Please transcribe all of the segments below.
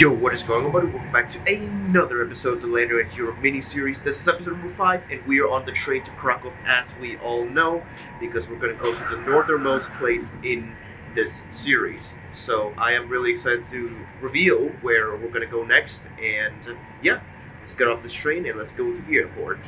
Yo, what is going on, buddy? Welcome back to another episode of the Lander and Europe mini-series. This is episode number 5, and we are on the train to Krakow, as we all know, because we're going to go to the northernmost place in this series. So I am really excited to reveal where we're going to go next, and yeah, let's get off this train and let's go to the airport.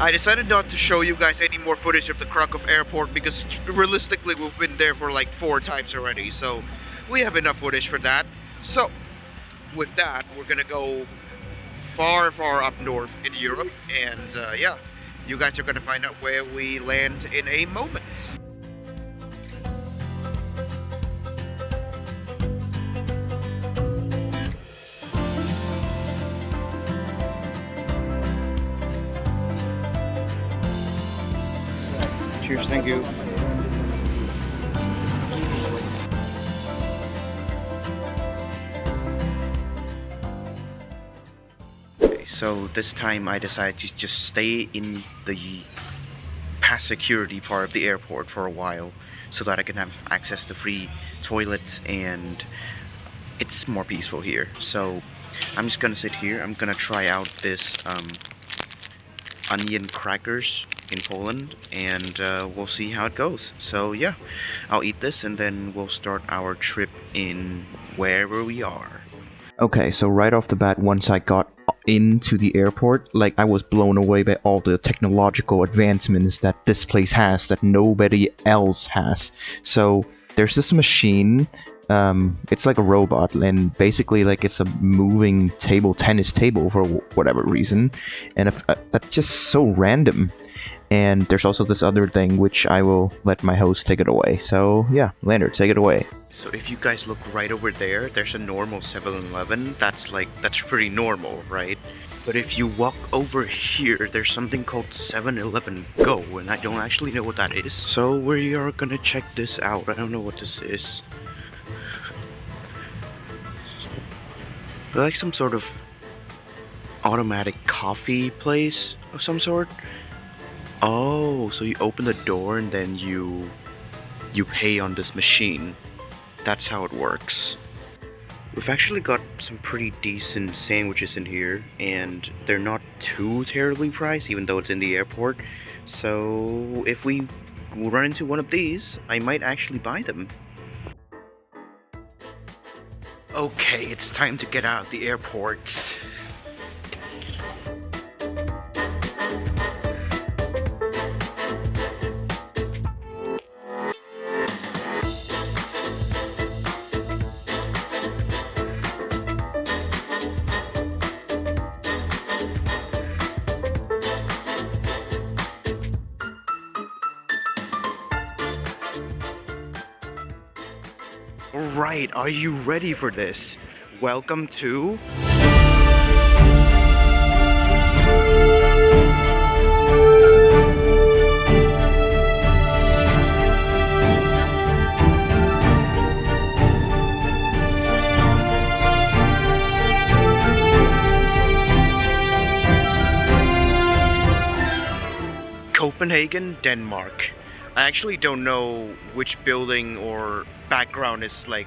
I decided not to show you guys any more footage of the Krakow airport because realistically we've been there for like 4 times already, so we have enough footage for that. So with that, we're gonna go far up north in Europe, and yeah, you guys are gonna find out where we land in a moment. Cheers, thank you. Okay, so this time I decided to just stay in the past security part of the airport for a while so that I can have access to free toilets and it's more peaceful here. So I'm just gonna sit here. I'm gonna try out this onion crackers in Poland, and we'll see how it goes. So yeah, I'll eat this and then we'll start our trip in wherever we are. Okay, so right off the bat, once I got into the airport, like, I was blown away by all the technological advancements that this place has that nobody else has. So there's this machine, it's like a robot, and basically like it's a moving tennis table for whatever reason, and that's just so random. And there's also this other thing which I will let my host take it away. So yeah, Lander, take it away. So if you guys look right over there, there's a normal 7-Eleven. That's pretty normal, right? But if you walk over here, there's something called 7-Eleven Go, and I don't actually know what that is. So we are gonna check this out. I don't know what this is. Like some sort of automatic coffee place of some sort. Oh, so you open the door and then you pay on this machine. That's how it works. We've actually got some pretty decent sandwiches in here, and they're not too terribly priced, even though it's in the airport. So if we run into one of these, I might actually buy them. Okay, it's time to get out of the airport. Alright, are you ready for this? Welcome to Copenhagen, Denmark. I actually don't know which building or background is like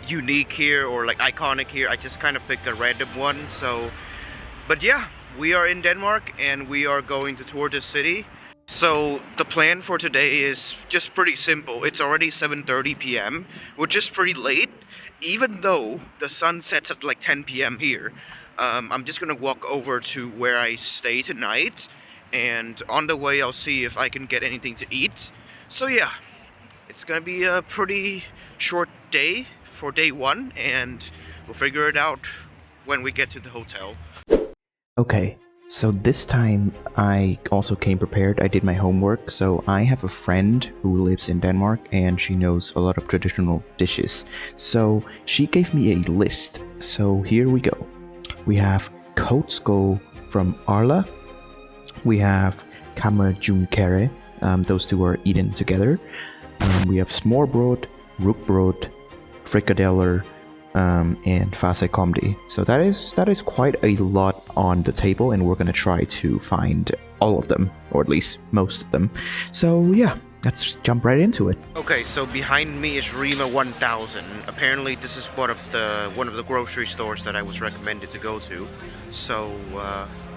unique here or like iconic here. I just kind of picked a random one. So, but yeah, we are in Denmark and we are going to tour the city. So the plan for today is just pretty simple. It's already 7:30 p.m. which is pretty late, even though the sun sets at like 10 p.m. here. I'm just gonna walk over to where I stay tonight, and on the way I'll see if I can get anything to eat. So yeah, it's gonna be a pretty short day for day 1, and we'll figure it out when we get to the hotel. Okay, so this time I also came prepared. I did my homework. So I have a friend who lives in Denmark, and she knows a lot of traditional dishes. So she gave me a list. So here we go. We have Kotsko from Arla. We have Kammerjunkere. Those two are eaten together. We have smørbrød, rugbrød, frikadeller, and farse comedy. So that is quite a lot on the table, and we're gonna try to find all of them, or at least most of them. So yeah, let's jump right into it. Okay, so behind me is Rima 1000. Apparently, this is one of the grocery stores that I was recommended to go to. So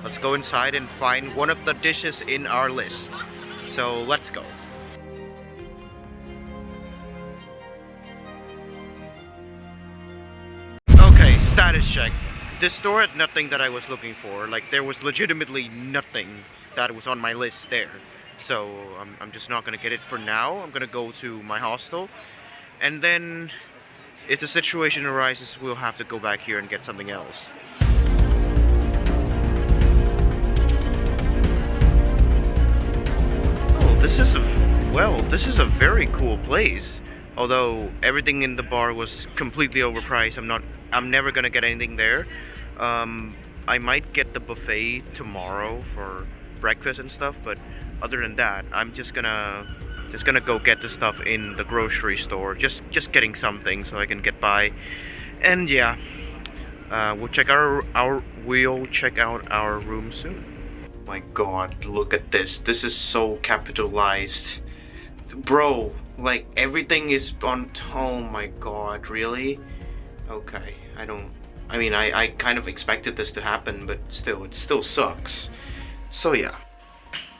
let's go inside and find one of the dishes in our list. So let's go. Okay, status check. This store had nothing that I was looking for. Like, there was legitimately nothing that was on my list there. So I'm just not gonna get it for now. I'm gonna go to my hostel, and then if the situation arises, we'll have to go back here and get something else. Oh, this is a very cool place. Although everything in the bar was completely overpriced, I'm never gonna get anything there. I might get the buffet tomorrow for breakfast and stuff, but other than that, I'm just gonna go get the stuff in the grocery store. Just getting something so I can get by. And yeah, we'll check out our room soon. My God, look at this. This is so capitalized, bro. Like, everything is on. Oh my God, really? Okay, I kind of expected this to happen, but still, it still sucks. So yeah.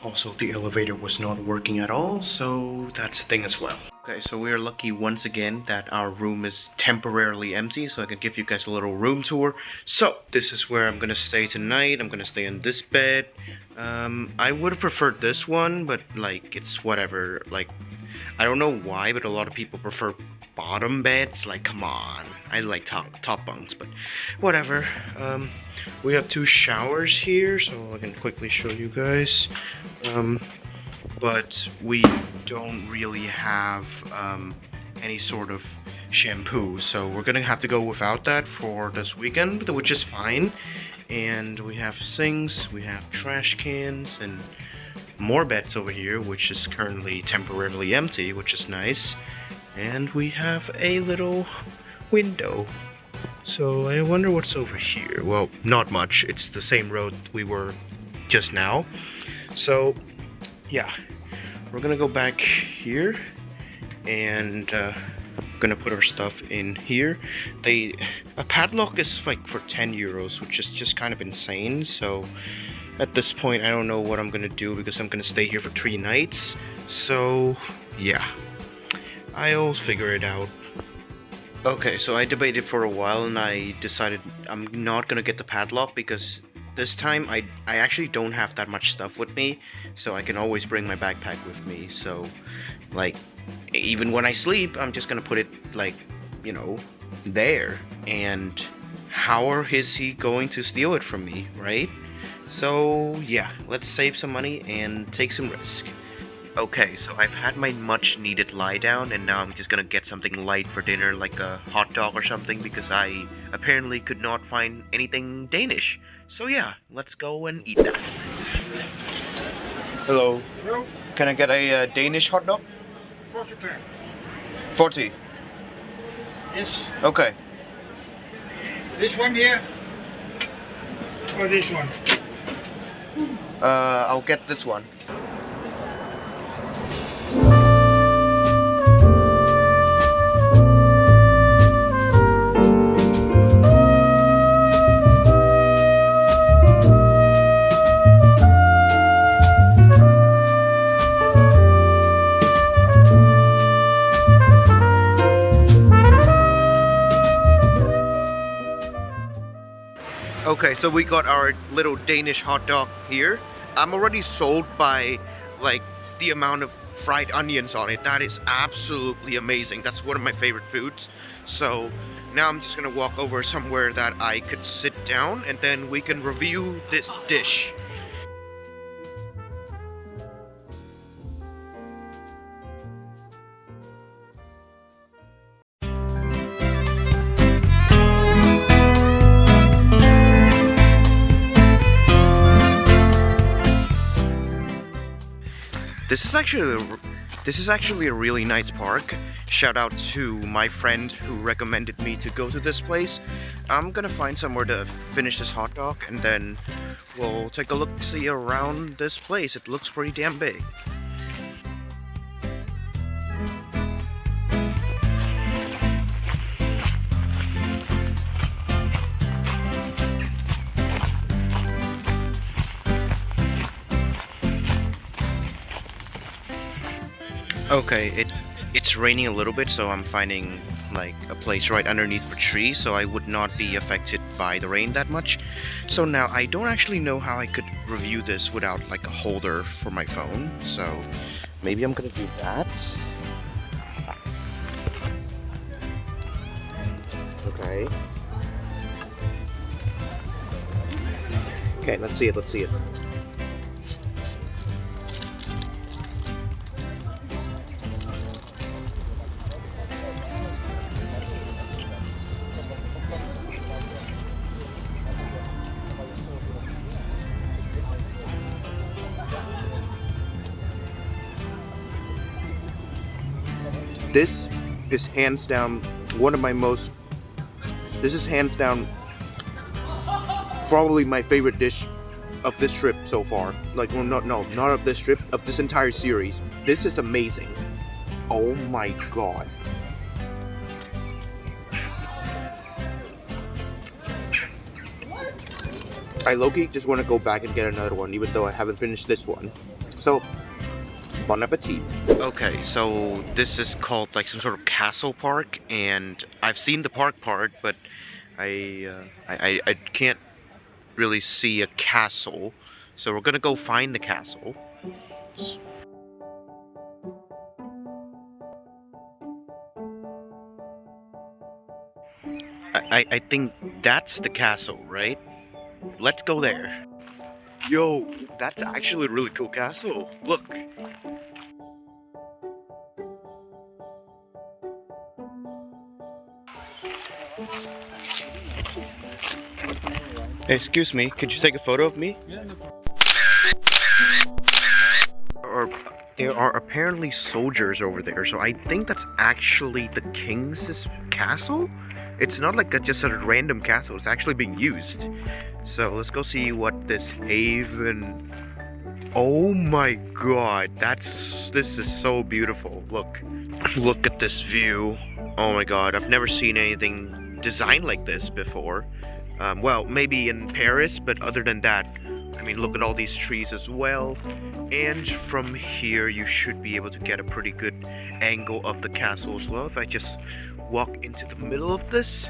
Also, the elevator was not working at all, so that's a thing as well. Okay, so we're lucky once again that our room is temporarily empty, so I can give you guys a little room tour. So, this is where I'm gonna stay tonight. I'm gonna stay in this bed. I would have preferred this one, but like, it's whatever. Like, I don't know why, but a lot of people prefer bottom beds. Like, come on. I like top bunks, but whatever. We have 2 showers here, so I can quickly show you guys. But we don't really have any sort of shampoo, so we're gonna have to go without that for this weekend, which is fine. And we have sinks, we have trash cans, and more beds over here, which is currently temporarily empty, which is nice. And we have a little window. So I wonder what's over here. Well, not much. It's the same road we were just now. So yeah, we're gonna go back here and gonna put our stuff in here. A padlock is like for 10 euros, which is just kind of insane. So at this point, I don't know what I'm gonna do because I'm gonna stay here for 3 nights. So yeah, I'll figure it out. Okay, so I debated for a while and I decided I'm not gonna get the padlock because this time I actually don't have that much stuff with me, so I can always bring my backpack with me. So like, even when I sleep, I'm just gonna put it, like, you know, there. And how is he going to steal it from me, right? So yeah, let's save some money and take some risk. Okay, so I've had my much needed lie down, and now I'm just gonna get something light for dinner, like a hot dog or something, because I apparently could not find anything Danish. So yeah, let's go and eat that. Hello. Hello, Can I get a Danish hot dog? 40 pounds. 40. Yes. Okay. This one here? Or this one? I'll get this one. Okay, so we got our little Danish hot dog here. I'm already sold by, like, the amount of fried onions on it. That is absolutely amazing. That's one of my favorite foods. So now I'm just gonna walk over somewhere that I could sit down and then we can review this dish. This is actually a really nice park. Shout out to my friend who recommended me to go to this place. I'm gonna find somewhere to finish this hot dog and then we'll take a look-see around this place. It looks pretty damn big. Okay, it's raining a little bit, so I'm finding like a place right underneath the tree, so I would not be affected by the rain that much. So now I don't actually know how I could review this without like a holder for my phone, so maybe I'm gonna do that. Okay. Okay, let's see it, let's see it. This is hands down one of my most, this is hands down probably my favorite dish of this trip so far. Like, well, not of this trip, of this entire series. This is amazing. Oh my god. I low-key just want to go back and get another one, even though I haven't finished this one. So, bon appetit. Okay, so this is called like some sort of castle park, and I've seen the park part, but I can't really see a castle. So we're gonna go find the castle. I think that's the castle, right? Let's go there. Yo, that's actually a really cool castle. Look. Excuse me, could you take a photo of me? Yeah, no problem. There are apparently soldiers over there, so I think that's actually the king's castle? It's not like just a random castle, it's actually being used. So let's go see what this haven... Oh my god, this is so beautiful. Look at this view. Oh my god, I've never seen anything designed like this before. Well, maybe in Paris, but other than that, I mean, look at all these trees as well. And from here, you should be able to get a pretty good angle of the castle as well. If I just walk into the middle of this.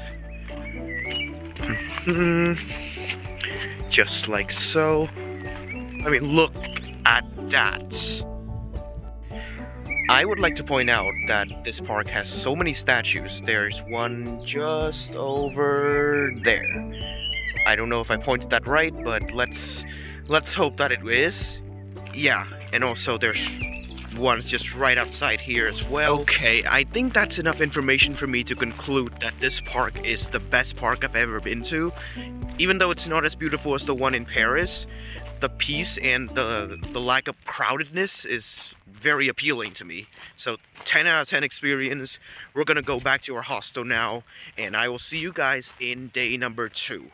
Just like so. I mean, look at that. I would like to point out that this park has so many statues. There's one just over there. I don't know if I pointed that right, but let's hope that it is. Yeah, and also there's one just right outside here as well. Okay, I think that's enough information for me to conclude that this park is the best park I've ever been to. Even though it's not as beautiful as the one in Paris, the peace and the lack of crowdedness is very appealing to me. So 10 out of 10 experience. We're gonna go back to our hostel now, and I will see you guys in day number 2.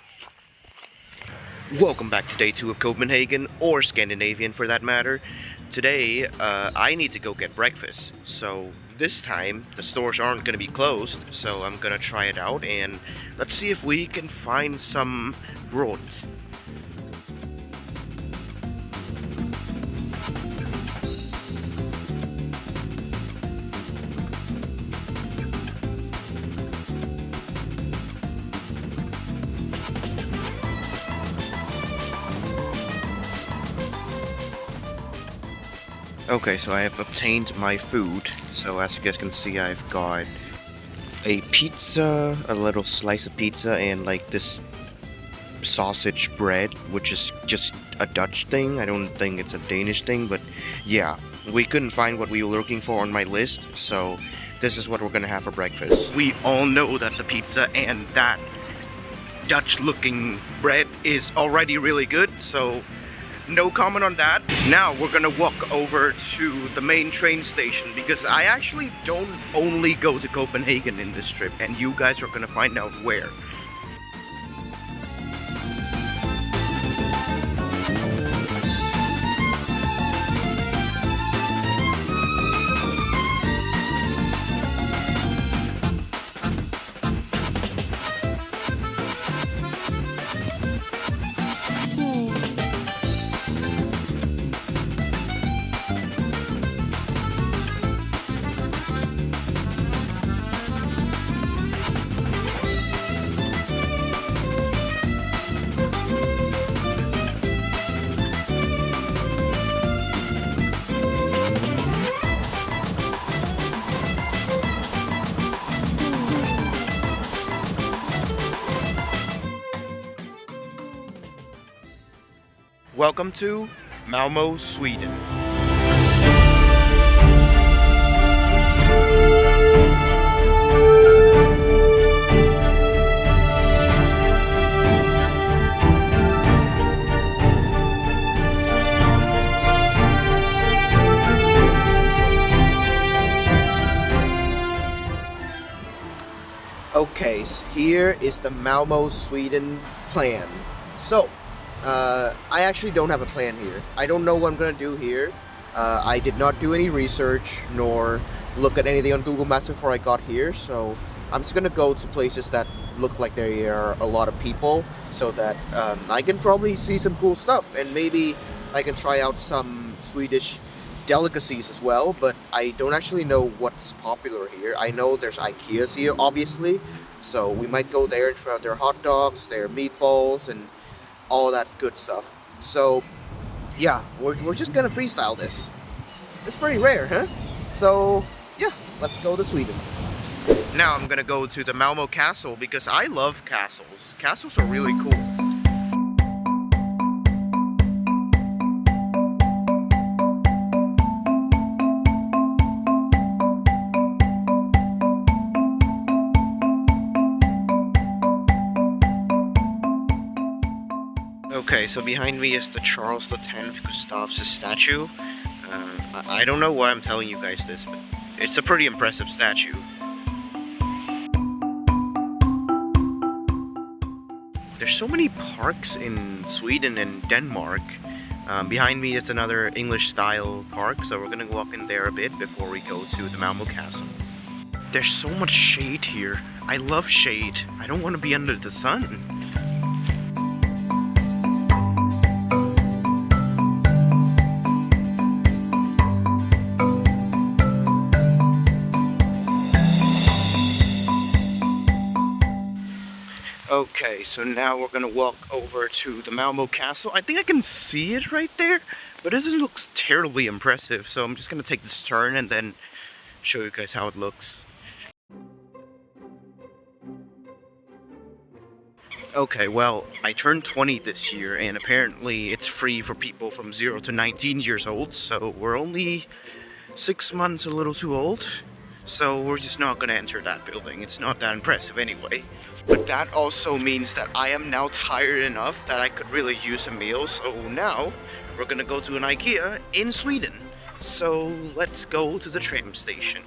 Welcome back to day 2 of Copenhagen, or Scandinavian for that matter. Today, I need to go get breakfast. So this time, the stores aren't gonna be closed, so I'm gonna try it out, and let's see if we can find some brot. Okay, so I have obtained my food. So as you guys can see, I've got a pizza, a little slice of pizza, and like this sausage bread, which is just a Dutch thing. I don't think it's a Danish thing, but yeah, we couldn't find what we were looking for on my list, so this is what we're gonna have for breakfast. We all know that the pizza and that Dutch looking bread is already really good, so no comment on that. Now we're gonna walk over to the main train station because I actually don't only go to Copenhagen in this trip, and you guys are gonna find out where. Welcome to Malmo, Sweden. Okay, so here is the Malmo, Sweden plan. So, I actually don't have a plan here. I don't know what I'm gonna do here. I did not do any research nor look at anything on Google Maps before I got here, so I'm just gonna go to places that look like there are a lot of people so that I can probably see some cool stuff, and maybe I can try out some Swedish delicacies as well, but I don't actually know what's popular here. I know there's IKEAs here, obviously, so we might go there and try out their hot dogs, their meatballs, and all that good stuff. So yeah, we're just gonna freestyle this. It's pretty rare, huh? So yeah, let's go to Sweden. Now I'm gonna go to the Malmo castle because I love castles. Castles are really cool. Okay, so behind me is the Charles X Gustavus statue. I don't know why I'm telling you guys this, but it's a pretty impressive statue. There's so many parks in Sweden and Denmark. Behind me is another English-style park, so we're gonna walk in there a bit before we go to the Malmo Castle. There's so much shade here. I love shade. I don't want to be under the sun. Okay, so now we're gonna walk over to the Malmo Castle. I think I can see it right there, but it doesn't look terribly impressive, so I'm just gonna take this turn and then show you guys how it looks. Okay, well, I turned 20 this year, and apparently it's free for people from 0 to 19 years old, so we're only 6 months a little too old, so we're just not gonna enter that building. It's not that impressive anyway. But that also means that I am now tired enough that I could really use a meal, so now we're gonna go to an IKEA in Sweden. So let's go to the tram station.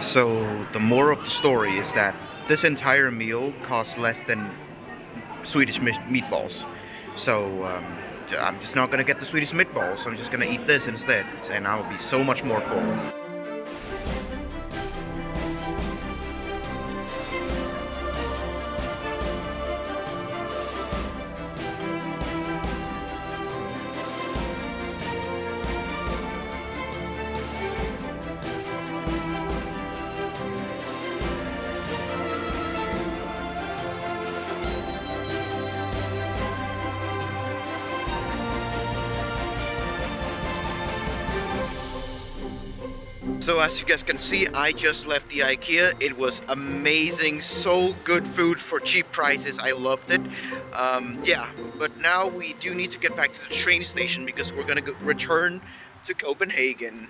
So the moral of the story is that this entire meal costs less than Swedish meatballs. So I'm just not gonna get the Swedish meatballs. I'm just gonna eat this instead, and I'll be so much more full. So as you guys can see, I just left the IKEA. It was amazing, so good food for cheap prices. I loved it. Yeah, but now we do need to get back to the train station because we're gonna return to Copenhagen.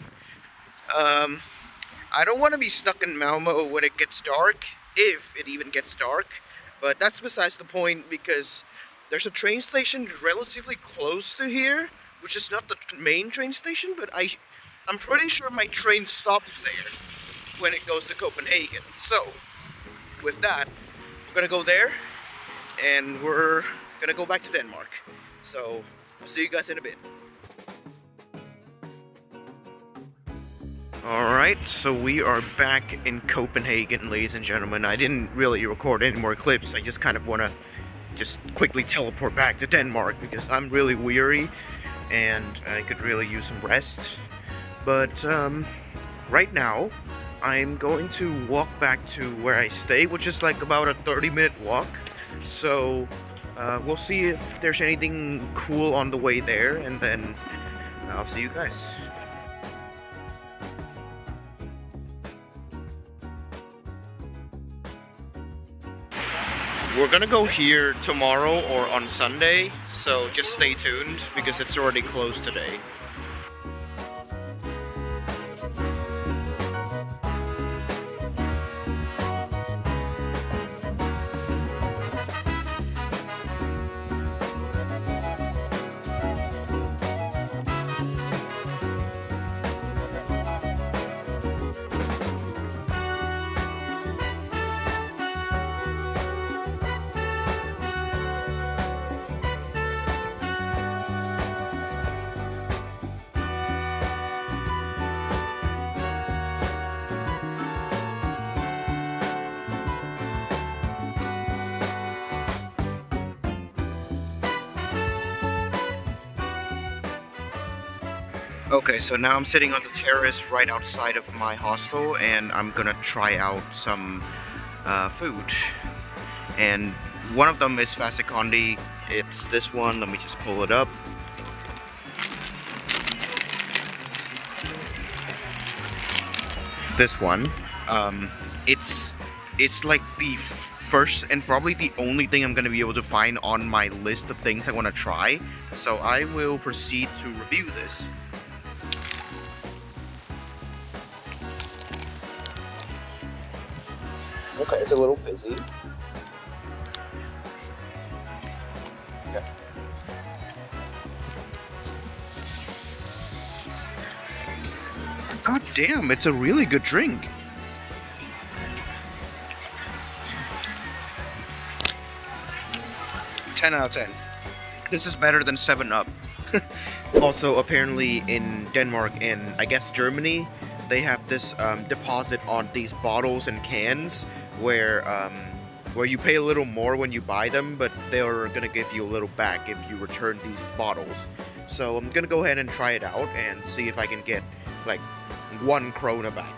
I don't want to be stuck in Malmo when it gets dark, if it even gets dark, but that's besides the point because there's a train station relatively close to here, which is not the main train station, but I'm pretty sure my train stops there when it goes to Copenhagen. So, with that, we're gonna go there, and we're gonna go back to Denmark. So, I'll see you guys in a bit. Alright, so we are back in Copenhagen, ladies and gentlemen. I didn't really record any more clips. I just kind of want to just quickly teleport back to Denmark because I'm really weary and I could really use some rest. But right now, I'm going to walk back to where I stay, which is like about a 30-minute walk. So we'll see if there's anything cool on the way there, and then I'll see you guys. We're gonna go here tomorrow or on Sunday, so just stay tuned because it's already closed today. Okay, so now I'm sitting on the terrace right outside of my hostel, and I'm gonna try out some food. And one of them is Fasikondi. It's this one. Let me just pull it up. This one. It's like the first and probably the only thing I'm gonna be able to find on my list of things I want to try. So I will proceed to review this. Okay, it's a little fizzy. Okay. God damn, it's a really good drink. Ten out of 10. This is better than 7-Up. Also, apparently in Denmark and I guess Germany, they have this deposit on these bottles and cans where you pay a little more when you buy them, but they're gonna give you a little back if you return these bottles. So I'm gonna go ahead and try it out and see if I can get like 1 krona back.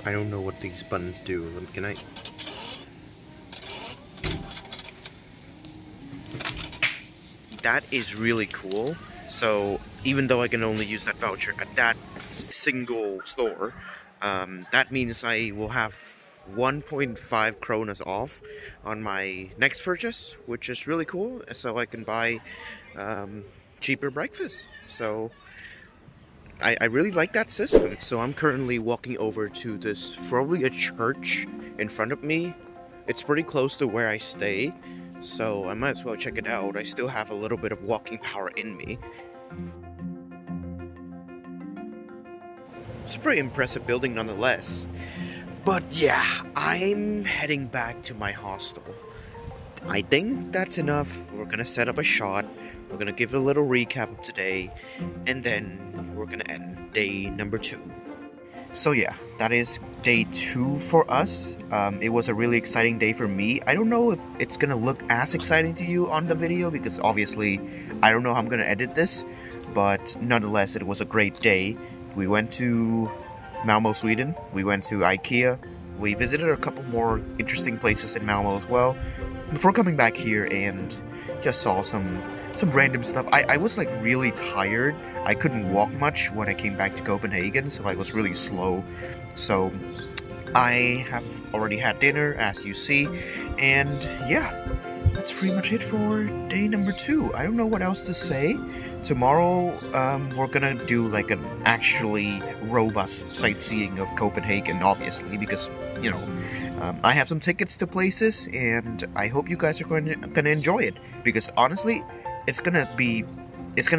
I don't know what these buttons do. Can I? That is really cool. So even though I can only use that voucher at that single store, that means I will have 1.5 kronas off on my next purchase, which is really cool. So I can buy cheaper breakfast. So I really like that system. So I'm currently walking over to this, probably a church in front of me. It's pretty close to where I stay, so I might as well check it out. I still have a little bit of walking power in me. It's a pretty impressive building nonetheless. But yeah, I'm heading back to my hostel. I think that's enough. We're gonna set up a shot. We're gonna give a little recap of today, and then we're gonna end day number 2. So yeah, that is day 2 for us. It was a really exciting day for me. I don't know if it's gonna look as exciting to you on the video because obviously I don't know how I'm gonna edit this, but nonetheless it was a great day. We went to Malmo, Sweden. We went to IKEA. We visited a couple more interesting places in Malmo as well before coming back here and just saw some random stuff. I was like really tired. I couldn't walk much when I came back to Copenhagen, so I was really slow. So I have already had dinner, as you see, and yeah, that's pretty much it for day number 2. I don't know what else to say. Tomorrow, we're gonna do like an actually robust sightseeing of Copenhagen, obviously, because, you know, I have some tickets to places, and I hope you guys are gonna enjoy it, because honestly, it's gonna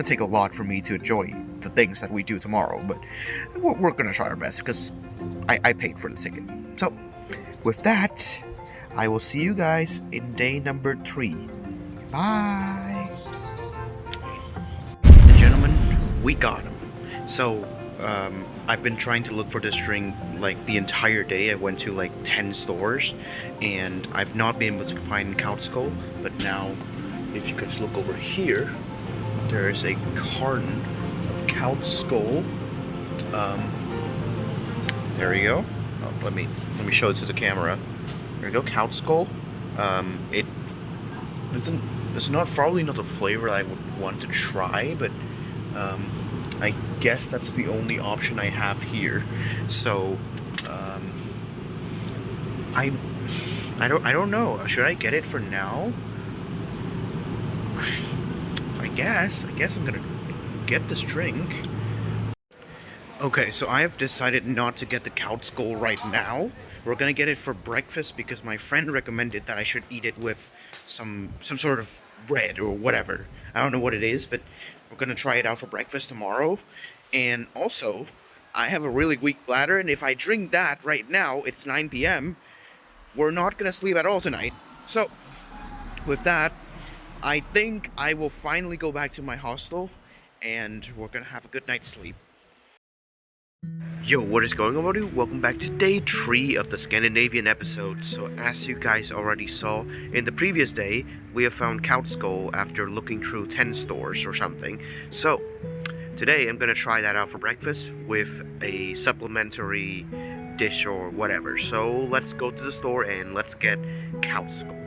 take a lot for me to enjoy the things that we do tomorrow, but we're gonna try our best, because I paid for the ticket. So, with that, I will see you guys in day number 3. Bye! Ladies and gentlemen, we got him. So, I've been trying to look for this ring like the entire day. I went to like 10 stores, and I've not been able to find Count Skull, but now, if you guys look over here, there is a carton of Count Skull. There we go. Oh, let me show it to the camera. There we go, Count Skull. It's probably not a flavor I would want to try, but I guess that's the only option I have here. So I don't know. Should I get it for now? I guess I'm gonna get this drink. Okay, so I have decided not to get the Count Skull right now. We're gonna get it for breakfast because my friend recommended that I should eat it with some sort of bread or whatever. I don't know what it is, but we're gonna try it out for breakfast tomorrow. And also, I have a really weak bladder, and if I drink that right now, it's 9 p.m., we're not gonna sleep at all tonight. So, with that, I think I will finally go back to my hostel, and we're gonna have a good night's sleep. Yo, what is going on, buddy? Welcome back to day 3 of the Scandinavian episode. So as you guys already saw, in the previous day, we have found Count Skull after looking through 10 stores or something. So, today I'm gonna try that out for breakfast with a supplementary dish or whatever. So let's go to the store and let's get Count Skull.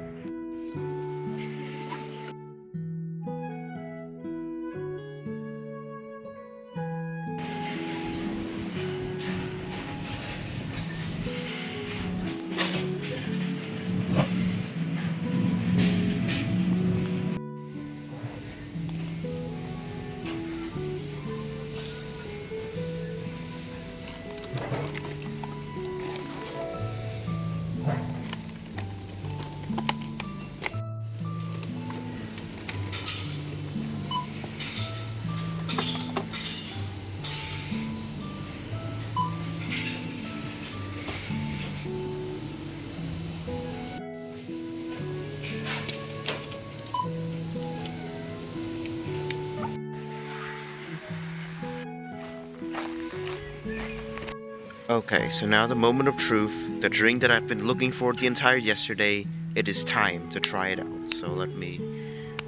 Okay, so now the moment of truth, the drink that I've been looking for the entire yesterday, it is time to try it out. So let me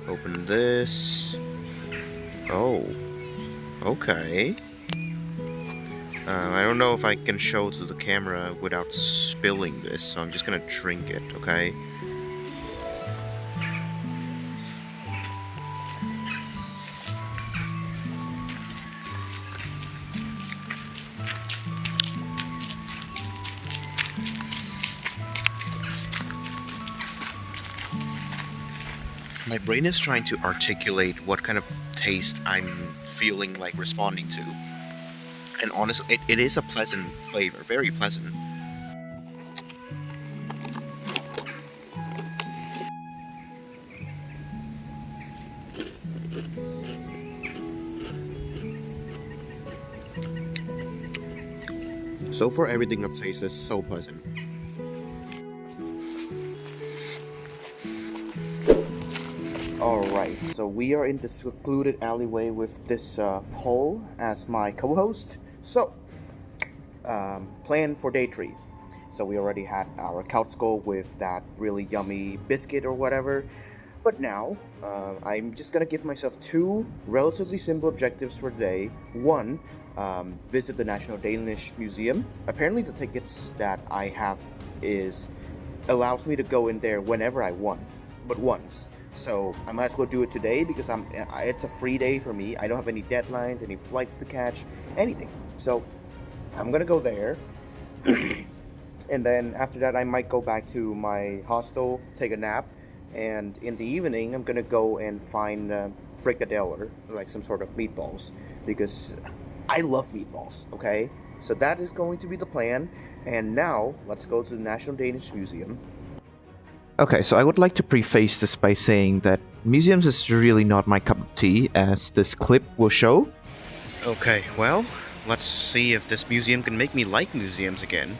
open this. Oh, okay. I don't know if I can show to the camera without spilling this, so I'm just gonna drink it, okay? My brain is trying to articulate what kind of taste I'm feeling like responding to. And honestly, it is a pleasant flavor, very pleasant. So far, everything I've tasted is so pleasant. Alright, so we are in the secluded alleyway with this Paul as my co-host. So, plan for day 3. So we already had our couch goal with that really yummy biscuit or whatever. But now, I'm just gonna give myself 2 relatively simple objectives for today. One, visit the National Danish Museum. Apparently the tickets that I have allows me to go in there whenever I want, but once. So I might as well do it today because it's a free day for me. I don't have any deadlines, any flights to catch, anything. So I'm gonna go there. And then after that I might go back to my hostel, take a nap, and in the evening I'm gonna go and find frikadeller, like some sort of meatballs, because I love meatballs, okay? So that is going to be the plan, and now let's go to the National Danish Museum. Okay, so I would like to preface this by saying that museums is really not my cup of tea, as this clip will show. Okay, well, let's see if this museum can make me like museums again.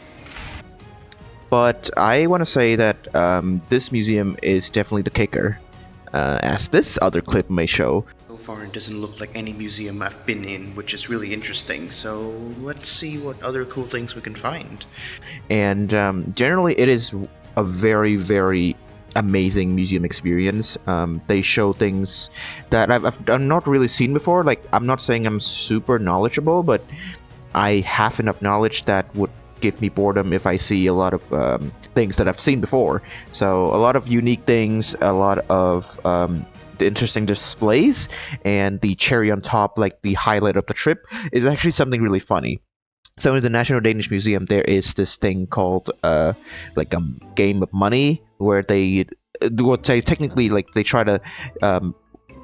But I want to say that this museum is definitely the kicker, as this other clip may show. So far it doesn't look like any museum I've been in, which is really interesting, so let's see what other cool things we can find. And generally it is a very, very amazing museum experience. They show things that I've not really seen before. Like, I'm not saying I'm super knowledgeable, but I have enough knowledge that would give me boredom if I see a lot of things that I've seen before. So a lot of unique things, a lot of interesting displays, and the cherry on top, like the highlight of the trip, is actually something really funny. So in the National Danish Museum, there is this thing called like a game of money, where they technically, like, they try to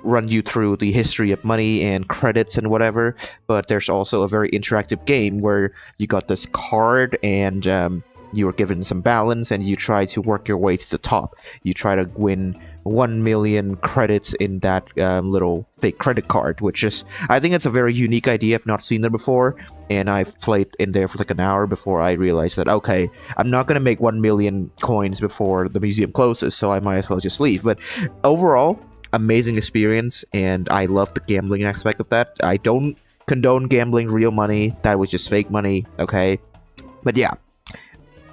run you through the history of money and credits and whatever. But there's also a very interactive game where you got this card and you were given some balance and you try to work your way to the top. You try to win 1 million credits in that little fake credit card, which is, I think it's a very unique idea. I've not seen that before, and I've played in there for like an hour before I realized that, okay, I'm not gonna make 1 million coins before the museum closes, so I might as well just leave. But overall, amazing experience, and I love the gambling aspect of that. I don't condone gambling real money. That was just fake money, okay? But yeah,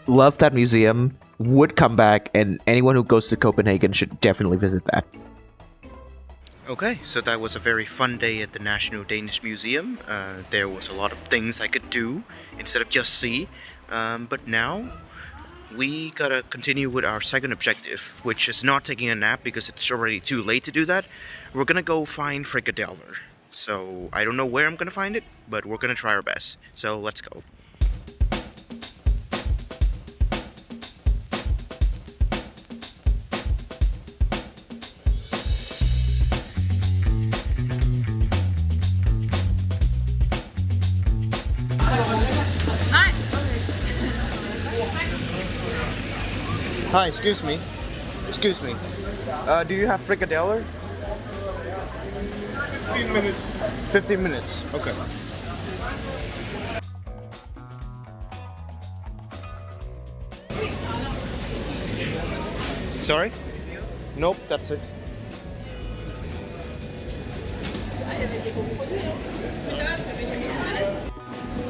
love that museum, would come back, and anyone who goes to Copenhagen should definitely visit that. Okay, so that was a very fun day at the National Danish Museum. There was a lot of things I could do instead of just see. But now we gotta continue with our second objective, which is not taking a nap because it's already too late to do that. We're gonna go find frikadeller. So I don't know where I'm gonna find it, but we're gonna try our best. So let's go. Hi, excuse me. Excuse me. Do you have frikadeller? 15 minutes. 15 minutes. Okay. Sorry? Nope, that's it.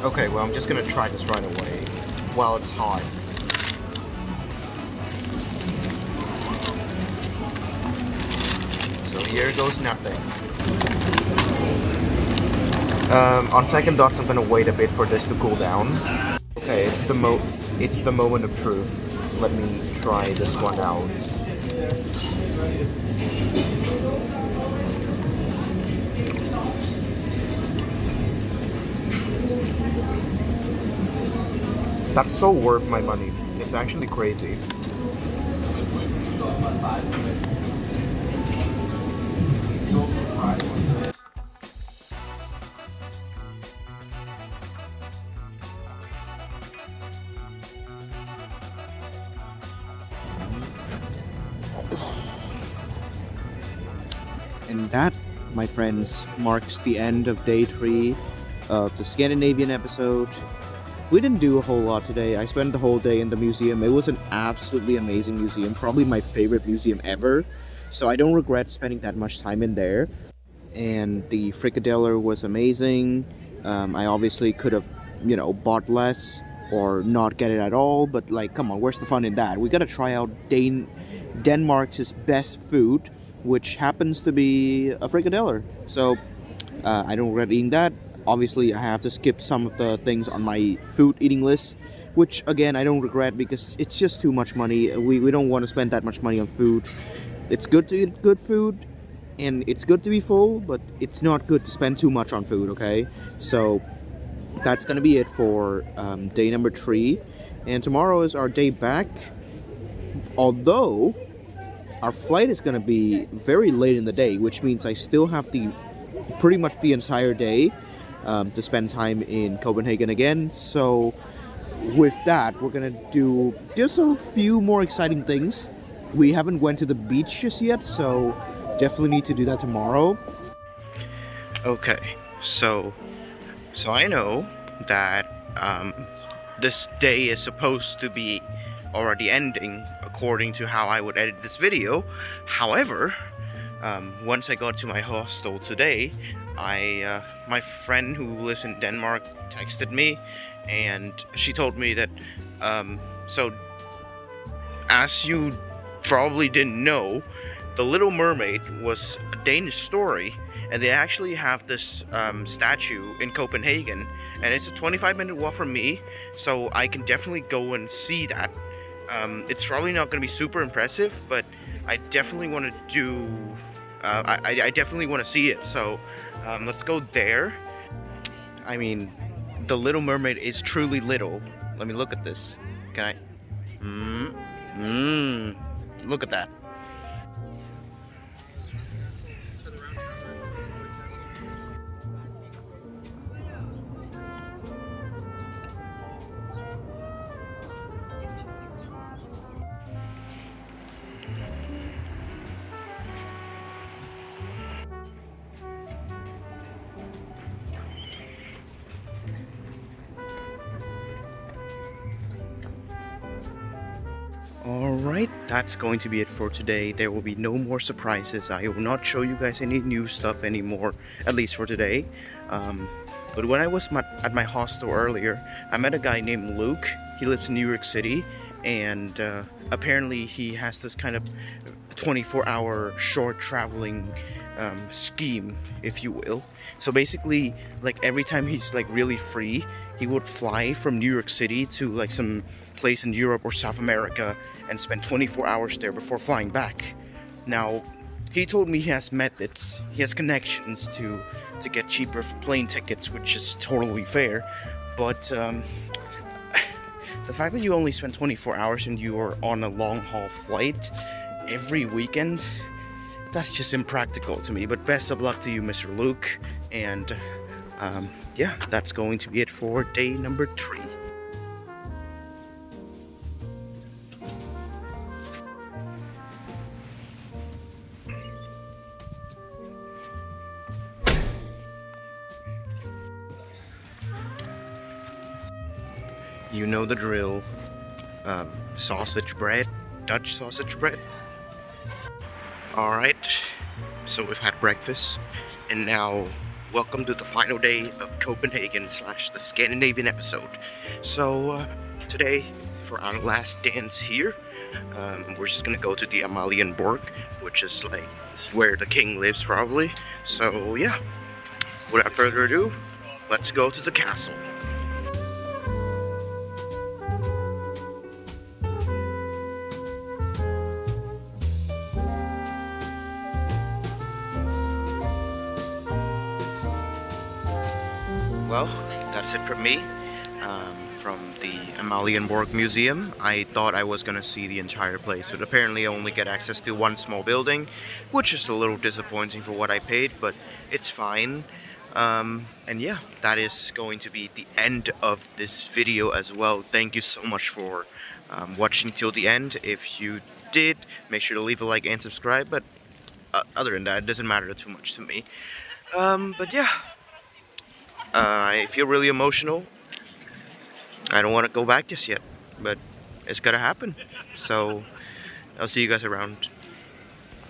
Okay, well, I'm just gonna try this right away while it's hot. Here goes nothing. On second thoughts, I'm gonna wait a bit for this to cool down. Okay, it's the moment of truth. Let me try this one out. That's so worth my money. It's actually crazy. And that, my friends, marks the end of day 3 of the Scandinavian episode. We didn't do a whole lot today. I spent the whole day in the museum. It was an absolutely amazing museum, probably my favorite museum ever. So I don't regret spending that much time in there. And the frikadeller was amazing. I obviously could have bought less or not get it at all. But like, come on, where's the fun in that? We gotta try out Denmark's best food, which happens to be a frikadeller. So I don't regret eating that. Obviously, I have to skip some of the things on my food eating list, which again I don't regret because it's just too much money. We don't want to spend that much money on food. It's good to eat good food, and it's good to be full, but it's not good to spend too much on food. Okay, so that's gonna be it for day number 3, and tomorrow is our day back. Although our flight is gonna be very late in the day, which means I still have pretty much the entire day to spend time in Copenhagen again. So with that, we're gonna do just a few more exciting things. We haven't went to the beach just yet, so definitely need to do that tomorrow. Okay, so I know that this day is supposed to be already ending according to how I would edit this video. However, once I got to my hostel today, my friend who lives in Denmark texted me, and she told me that so as you probably didn't know, The Little Mermaid was a Danish story, and they actually have this statue in Copenhagen, and it's a 25-minute walk from me, so I can definitely go and see that. It's probably not going to be super impressive, but I definitely want to do I definitely want to see it, so let's go there. I mean, The Little Mermaid is truly little. Let me look at this. Can I? Look at that. Alright, that's going to be it for today. There will be no more surprises. I will not show you guys any new stuff anymore, at least for today. But when I was at my hostel earlier, I met a guy named Luke. He lives in New York City, and apparently he has this kind of 24-hour short traveling scheme, if you will. So basically, like every time he's like really free, he would fly from New York City to like some place in Europe or South America and spend 24 hours there before flying back. Now, he told me he has methods, he has connections to get cheaper plane tickets, which is totally fair, but the fact that you only spend 24 hours and you are on a long haul flight every weekend, that's just impractical to me. But best of luck to you, Mr. Luke, and yeah, that's going to be it for day number 3. You know the drill. Sausage bread, Dutch sausage bread. Alright, so we've had breakfast, and now welcome to the final day of Copenhagen / the Scandinavian episode. So today, for our last dance here, we're just gonna go to the Amalienborg, which is like where the king lives probably. So yeah, without further ado, let's go to the castle. Well, that's it from me. From the Amalienborg Museum. I thought I was gonna see the entire place, but apparently I only get access to one small building, which is a little disappointing for what I paid, but it's fine. And yeah, that is going to be the end of this video as well. Thank you so much for watching till the end. If you did, make sure to leave a like and subscribe, but other than that, it doesn't matter too much to me. But yeah, I feel really emotional. I don't want to go back just yet, but it's gotta happen. So I'll see you guys around.